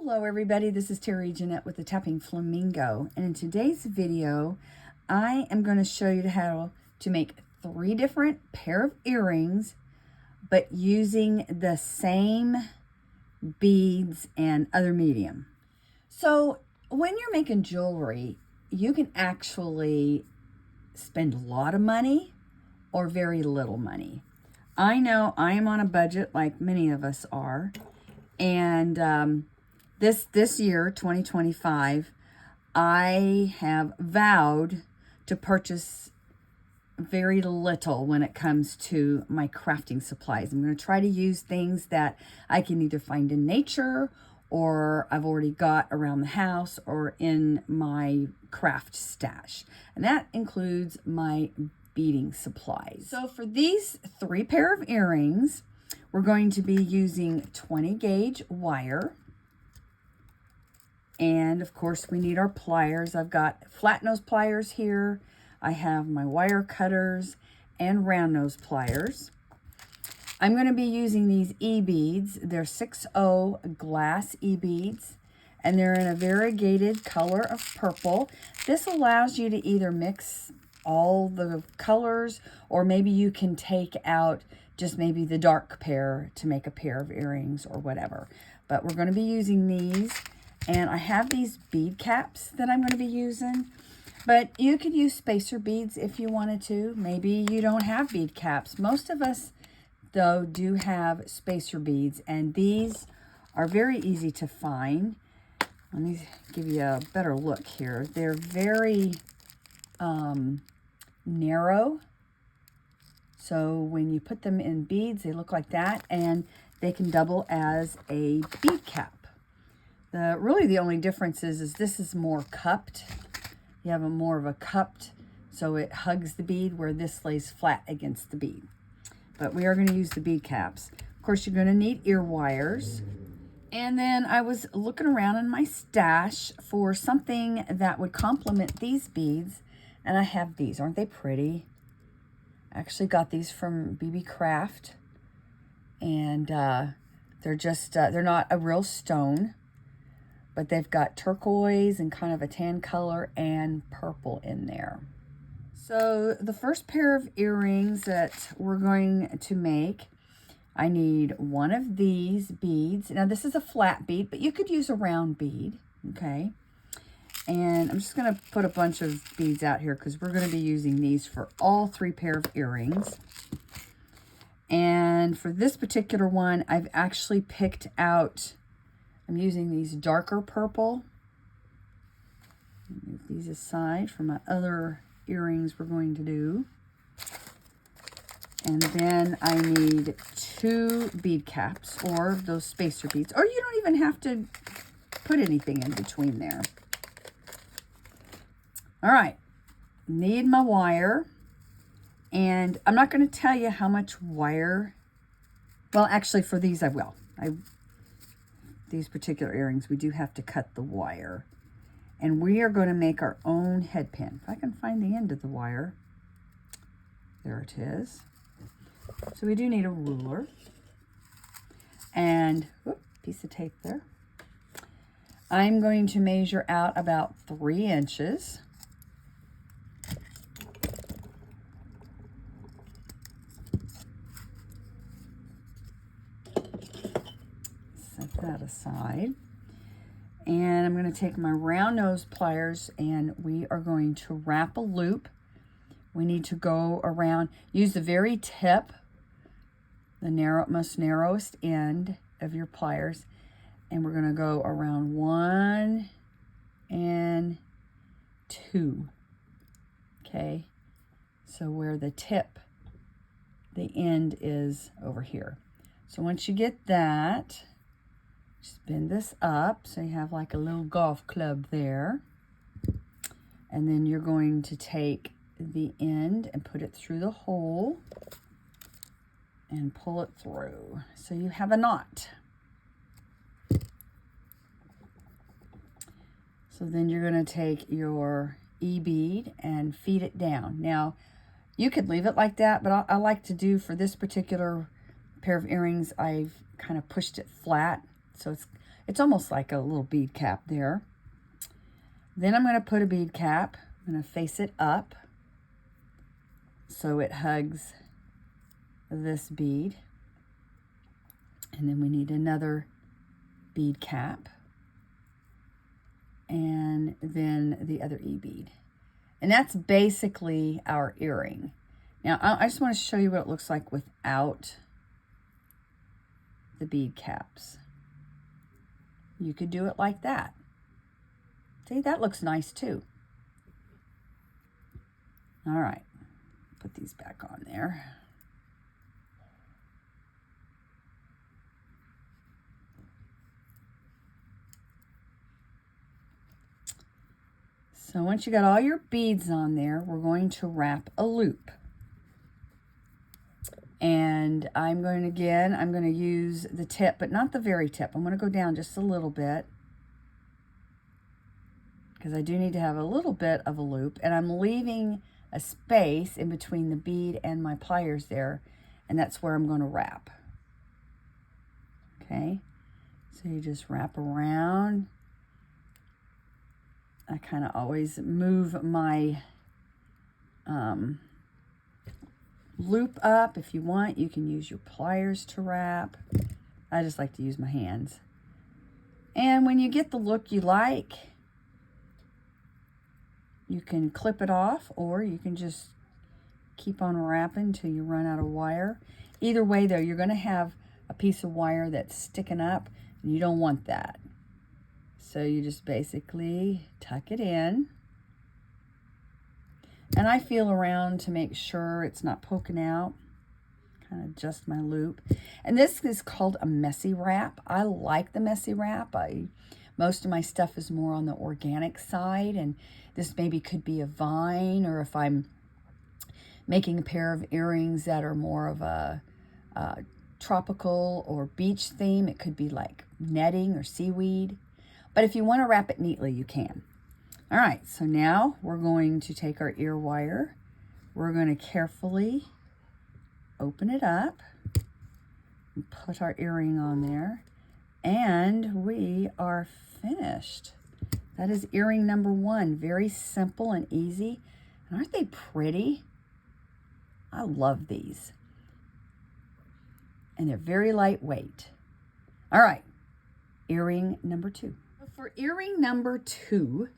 Hello everybody, this is Terry Jeanette with the Tapping Flamingo, and in today's video I am going to show you how to make 3 different pair of earrings but using the same beads and other medium. So when you're making jewelry, you can actually spend a lot of money or very little money. I know I am on a budget like many of us are, and this year, 2025, I have vowed to purchase very little when it comes to my crafting supplies. I'm going to try to use things that I can either find in nature or I've already got around the house or in my craft stash. And that includes my beading supplies. So for these 3 pair of earrings, we're going to be using 20 gauge wire. And of course we need our pliers. I've got flat nose pliers here. I have my wire cutters and round nose pliers. I'm going to be using these e-beads. They're 6.0 glass e-beads, and they're in a variegated color of purple. This allows you to either mix all the colors, or maybe you can take out just maybe the dark pair to make a pair of earrings or whatever. But we're going to be using these. And I have these bead caps that I'm going to be using, but you could use spacer beads if you wanted to. Maybe you don't have bead caps. Most of us, though, do have spacer beads, and these are very easy to find. Let me give you a better look here. They're very narrow, so when you put them in beads, they look like that, and they can double as a bead cap. Really the only difference is this is more cupped. You have more of a cupped, so it hugs the bead, where this lays flat against the bead. But we are going to use the bead caps. Of course, you're going to need ear wires. And then I was looking around in my stash for something that would complement these beads, and I have these. Aren't they pretty? I actually got these from BB Craft, and they're just, they're not a real stone, but they've got turquoise and kind of a tan color and purple in there. So the first pair of earrings that we're going to make, I need one of these beads. Now this is a flat bead, but you could use a round bead, okay? And I'm just gonna put a bunch of beads out here because we're gonna be using these for all 3 pair of earrings. And for this particular one, I've actually picked out, I'm using these darker purple. Move these aside for my other earrings we're going to do. And then I need 2 bead caps, or those spacer beads, or you don't even have to put anything in between there. All right, need my wire, and I'm not going to tell you how much wire. Well, actually for these I will. These particular earrings, we do have to cut the wire. And we are going to make our own head pin. If I can find the end of the wire. There it is. So we do need a ruler. And, whoop, piece of tape there. I'm going to measure out about 3 inches. Set that aside. And I'm going to take my round nose pliers, and we are going to wrap a loop. We need to go around, use the very tip, the most narrowest end of your pliers, and we're going to go around 1 and 2. Okay, so where the tip, the end is over here. So once you get that, just bend this up so you have like a little golf club there. And then you're going to take the end and put it through the hole and pull it through so you have a knot. So then you're going to take your e-bead and feed it down. Now you could leave it like that, but I like to do, for this particular pair of earrings, I've kind of pushed it flat So it's almost like a little bead cap there. Then I'm going to put a bead cap. I'm going to face it up so it hugs this bead. And then we need another bead cap. And then the other E-bead. And that's basically our earring. Now, I just want to show you what it looks like without the bead caps. You could do it like that. See, that looks nice too. All right, put these back on there. So once you got all your beads on there, we're going to wrap a loop. And I'm going to use the tip, but not the very tip. I'm going to go down just a little bit because I do need to have a little bit of a loop. And I'm leaving a space in between the bead and my pliers there, and that's where I'm going to wrap. Okay, so you just wrap around. I kind of always move my loop up. If you want, you can use your pliers to wrap. I just like to use my hands. And when you get the look you like, you can clip it off, or you can just keep on wrapping until you run out of wire. Either way though, you're going to have a piece of wire that's sticking up, and you don't want that. So you just basically tuck it in. And I feel around to make sure it's not poking out. Kind of adjust my loop. And this is called a messy wrap. I like the messy wrap. Most of my stuff is more on the organic side, and this maybe could be a vine, or if I'm making a pair of earrings that are more of a tropical or beach theme, it could be like netting or seaweed. But if you want to wrap it neatly, you can. All right, so now we're going to take our ear wire. We're going to carefully open it up and put our earring on there. And we are finished. That is earring number 1. Very simple and easy. And aren't they pretty? I love these. And they're very lightweight. All right, earring number 2. For earring number 2,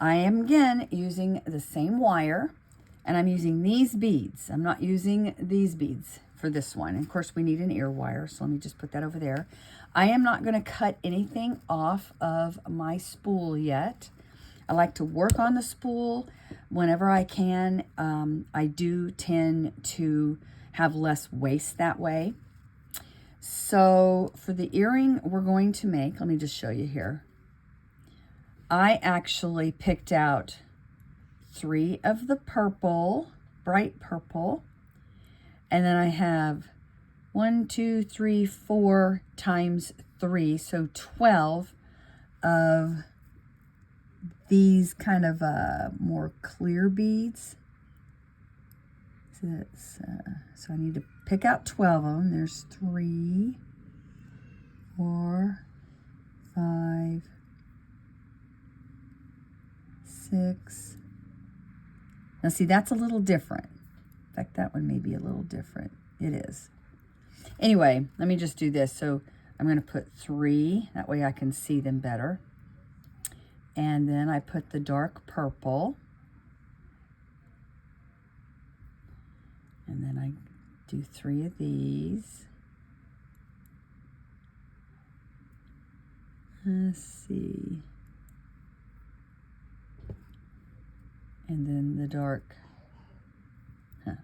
I am again using the same wire, and I'm using these beads. I'm not using these beads for this one. And of course, we need an ear wire, so let me just put that over there. I am not going to cut anything off of my spool yet. I like to work on the spool whenever I can. I do tend to have less waste that way. So for the earring we're going to make, let me just show you here. I actually picked out 3 of the purple, bright purple, and then I have 1, 2, 3, 4 times 3, so 12 of these kind of more clear beads. So I need to pick out 12 of them. There's 3, 4, 5, 6. Now see, that's a little different. In fact, that one may be a little different. It is. Anyway, let me just do this. So I'm going to put 3. That way I can see them better. And then I put the dark purple. And then I do 3 of these. Let's see. And then the dark.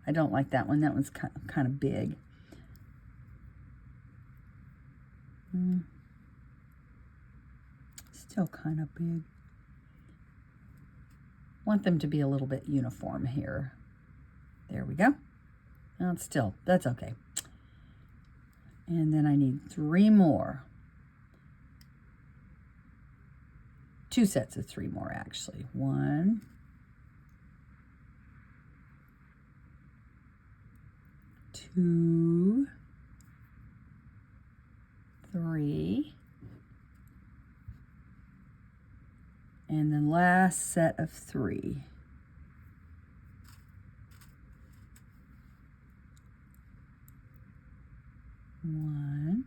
I don't like that one. That one's kind of big. Still kind of big. Want them to be a little bit uniform here. There we go. Now it's still, that's okay. And then I need 3 more. 2 sets of 3 more actually. 1, 2, 3, And the last set of 3. One,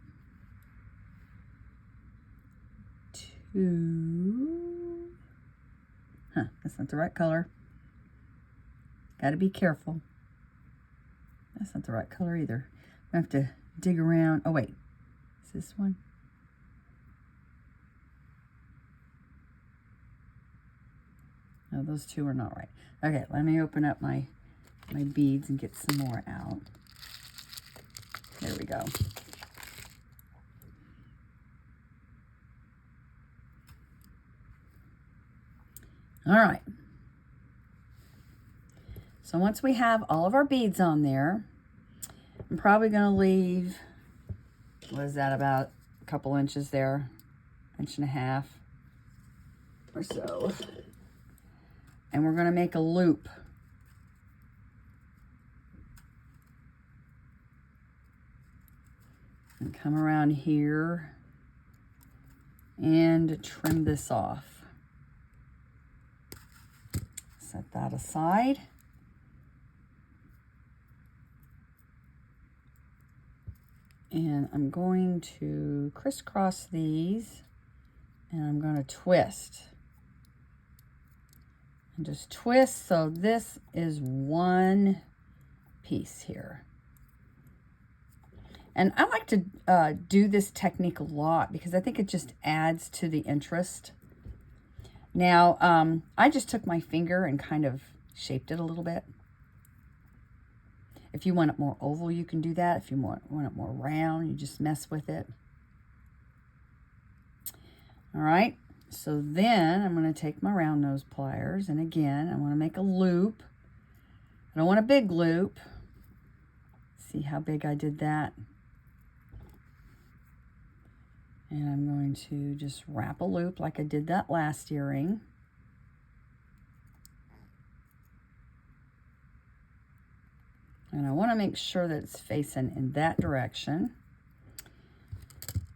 2. That's not the right color. Got to be careful. That's not the right color either. I have to dig around. Oh, wait. Is this one? No, those 2 are not right. Okay, let me open up my beads and get some more out. There we go. All right. So once we have all of our beads on there, I'm probably going to leave, what is that, about a couple inches there, 1.5 inches or so. And we're going to make a loop. And come around here and trim this off. Set that aside. And I'm going to crisscross these, and I'm going to twist. And just twist so this is one piece here. And I like to do this technique a lot because I think it just adds to the interest. Now, I just took my finger and kind of shaped it a little bit. If you want it more oval, you can do that. If you want it more round, you just mess with it. All right, so then I'm going to take my round nose pliers, and again, I want to make a loop. I don't want a big loop. See how big I did that? And I'm going to just wrap a loop like I did that last earring. And I want to make sure that it's facing in that direction.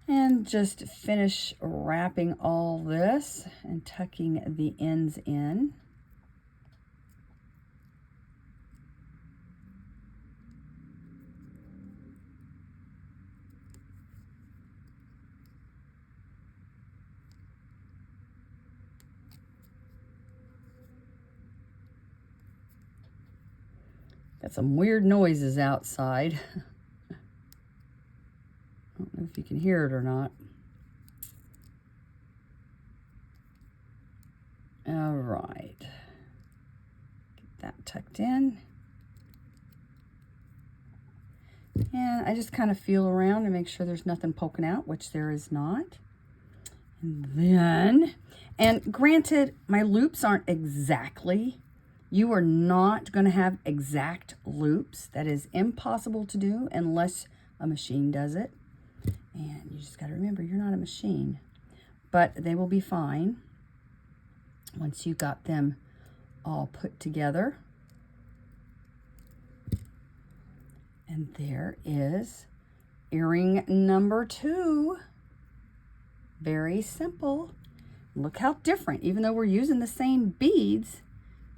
And just finish wrapping all this and tucking the ends in. Got some weird noises outside. I don't know if you can hear it or not. All right. Get that tucked in. And I just kind of feel around to make sure there's nothing poking out, which there is not. And then, and granted, my loops aren't exactly, you are not going to have exact loops. That is impossible to do unless a machine does it. And you just got to remember, you're not a machine. But they will be fine once you got them all put together. And there is earring number 2. Very simple. Look how different. Even though we're using the same beads,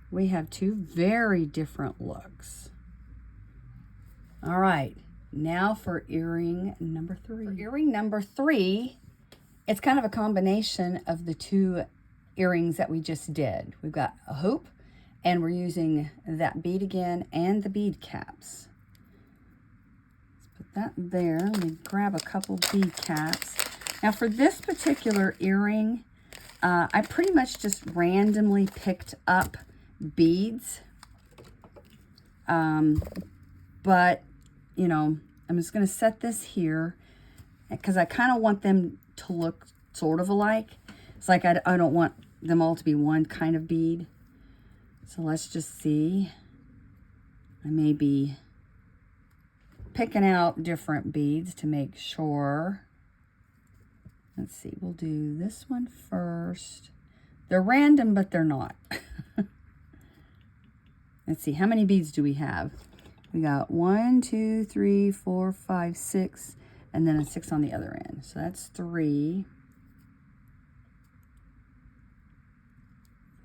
we have 2 very different looks. All right, now for earring number 3. For earring number 3, it's kind of a combination of the 2 earrings that we just did. We've got a hoop, and we're using that bead again and the bead caps. Let's put that there. Let me grab a couple bead caps. Now for this particular earring, I pretty much just randomly picked up beads, but you know, I'm just going to set this here because I kind of want them to look sort of alike. It's like I don't want them all to be one kind of bead. So let's just see. I may be picking out different beads to make sure. Let's see, we'll do this one first. They're random, but they're not. Let's see, how many beads do we have? We got 1, 2, 3, 4, 5, 6, and then a 6 on the other end. So that's 3.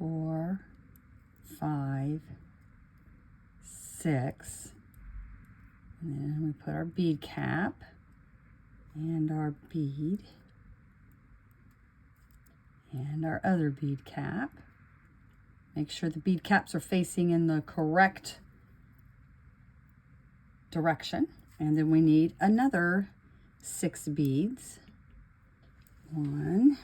4, 5, 6. And then we put our bead cap and our bead and our other bead cap. Make sure the bead caps are facing in the correct direction. And then we need another 6 beads. 1,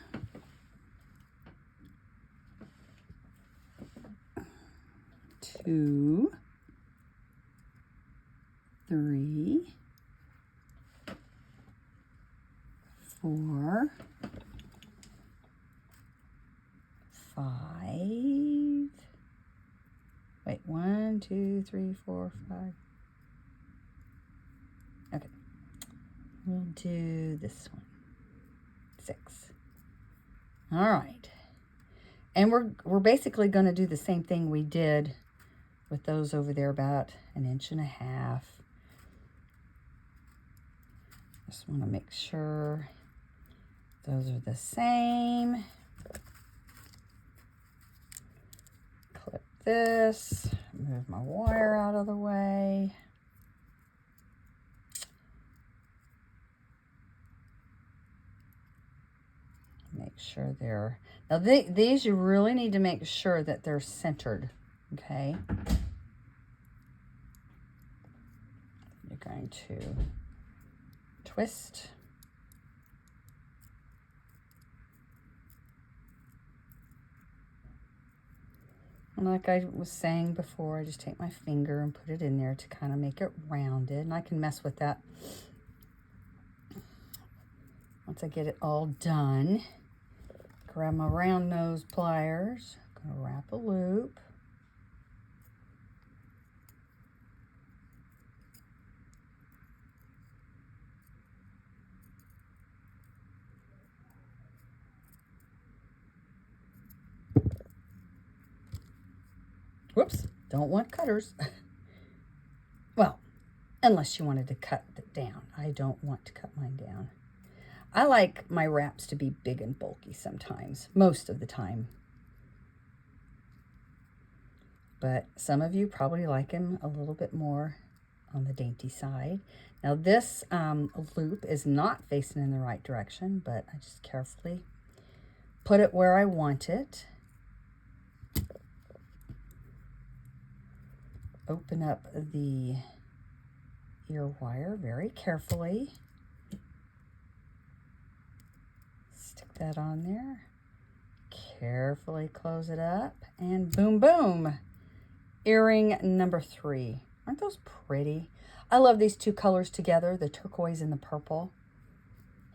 2, 3, 4, 5. Wait, 1, 2, 3, 4, 5. Okay, we'll do this one. 6. All right, and we're basically going to do the same thing we did with those over there, about 1.5 inches. Just want to make sure those are the same. Clip this, move my wire out of the way. Make sure they're, now these you really need to make sure that they're centered, okay? You're going to twist. And like I was saying before, I just take my finger and put it in there to kind of make it rounded. And I can mess with that once I get it all done. Grab my round nose pliers. I'm gonna wrap a loop. Whoops, don't want cutters. Well, unless you wanted to cut it down. I don't want to cut mine down. I like my wraps to be big and bulky sometimes, most of the time. But some of you probably like them a little bit more on the dainty side. Now this loop is not facing in the right direction, but I just carefully put it where I want it. Open up the ear wire very carefully. Stick that on there. Carefully close it up, and boom, boom. Earring number 3. Aren't those pretty? I love these two colors together, the turquoise and the purple.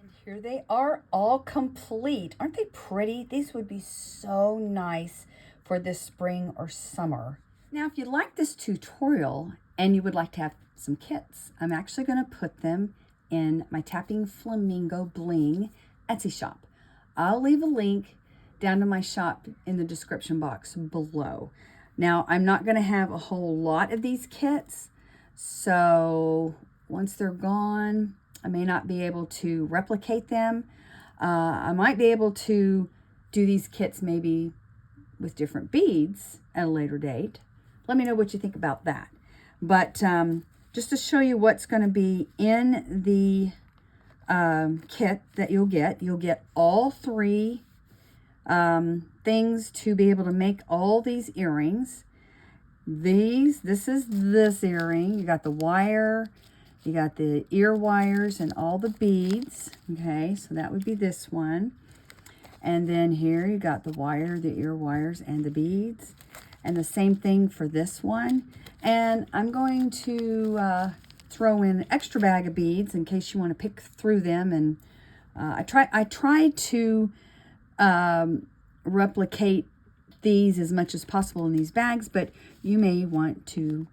And here they are, all complete. Aren't they pretty? These would be so nice for this spring or summer. Now, if you like this tutorial and you would like to have some kits, I'm actually going to put them in my Tappingflamingobling Etsy shop. I'll leave a link down to my shop in the description box below. Now, I'm not going to have a whole lot of these kits, so once they're gone, I may not be able to replicate them. I might be able to do these kits maybe with different beads at a later date. Let me know what you think about that. But just to show you what's going to be in the kit that you'll get all 3 things to be able to make all these earrings. This is this earring. You got the wire, you got the ear wires and all the beads. Okay, so that would be this one. And then here you got the wire, the ear wires, and the beads. And the same thing for this one. And I'm going to throw in an extra bag of beads in case you want to pick through them. And I try to replicate these as much as possible in these bags, but you may want to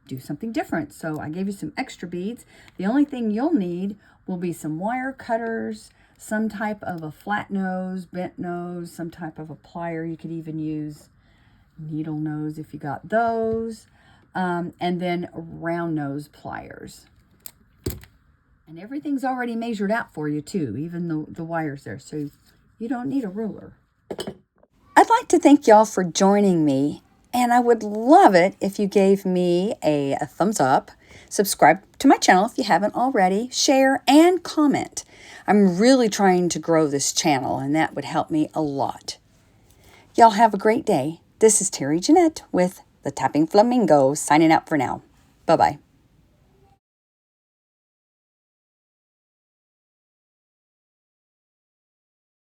do something different. So I gave you some extra beads. The only thing you'll need will be some wire cutters, some type of a flat nose, bent nose, some type of a plier. You could even use needle nose if you got those, and then round nose pliers. And everything's already measured out for you too, even the wires there, so you don't need a ruler. I'd like like to thank y'all for joining me, and I would love it if you gave me a thumbs up, subscribe to my channel if you haven't already, share, and comment. I'm really trying to grow this channel, and that would help me a lot. Y'all have a great day. This is Terry Jeanette with the Tapping Flamingo signing out for now. Bye-bye.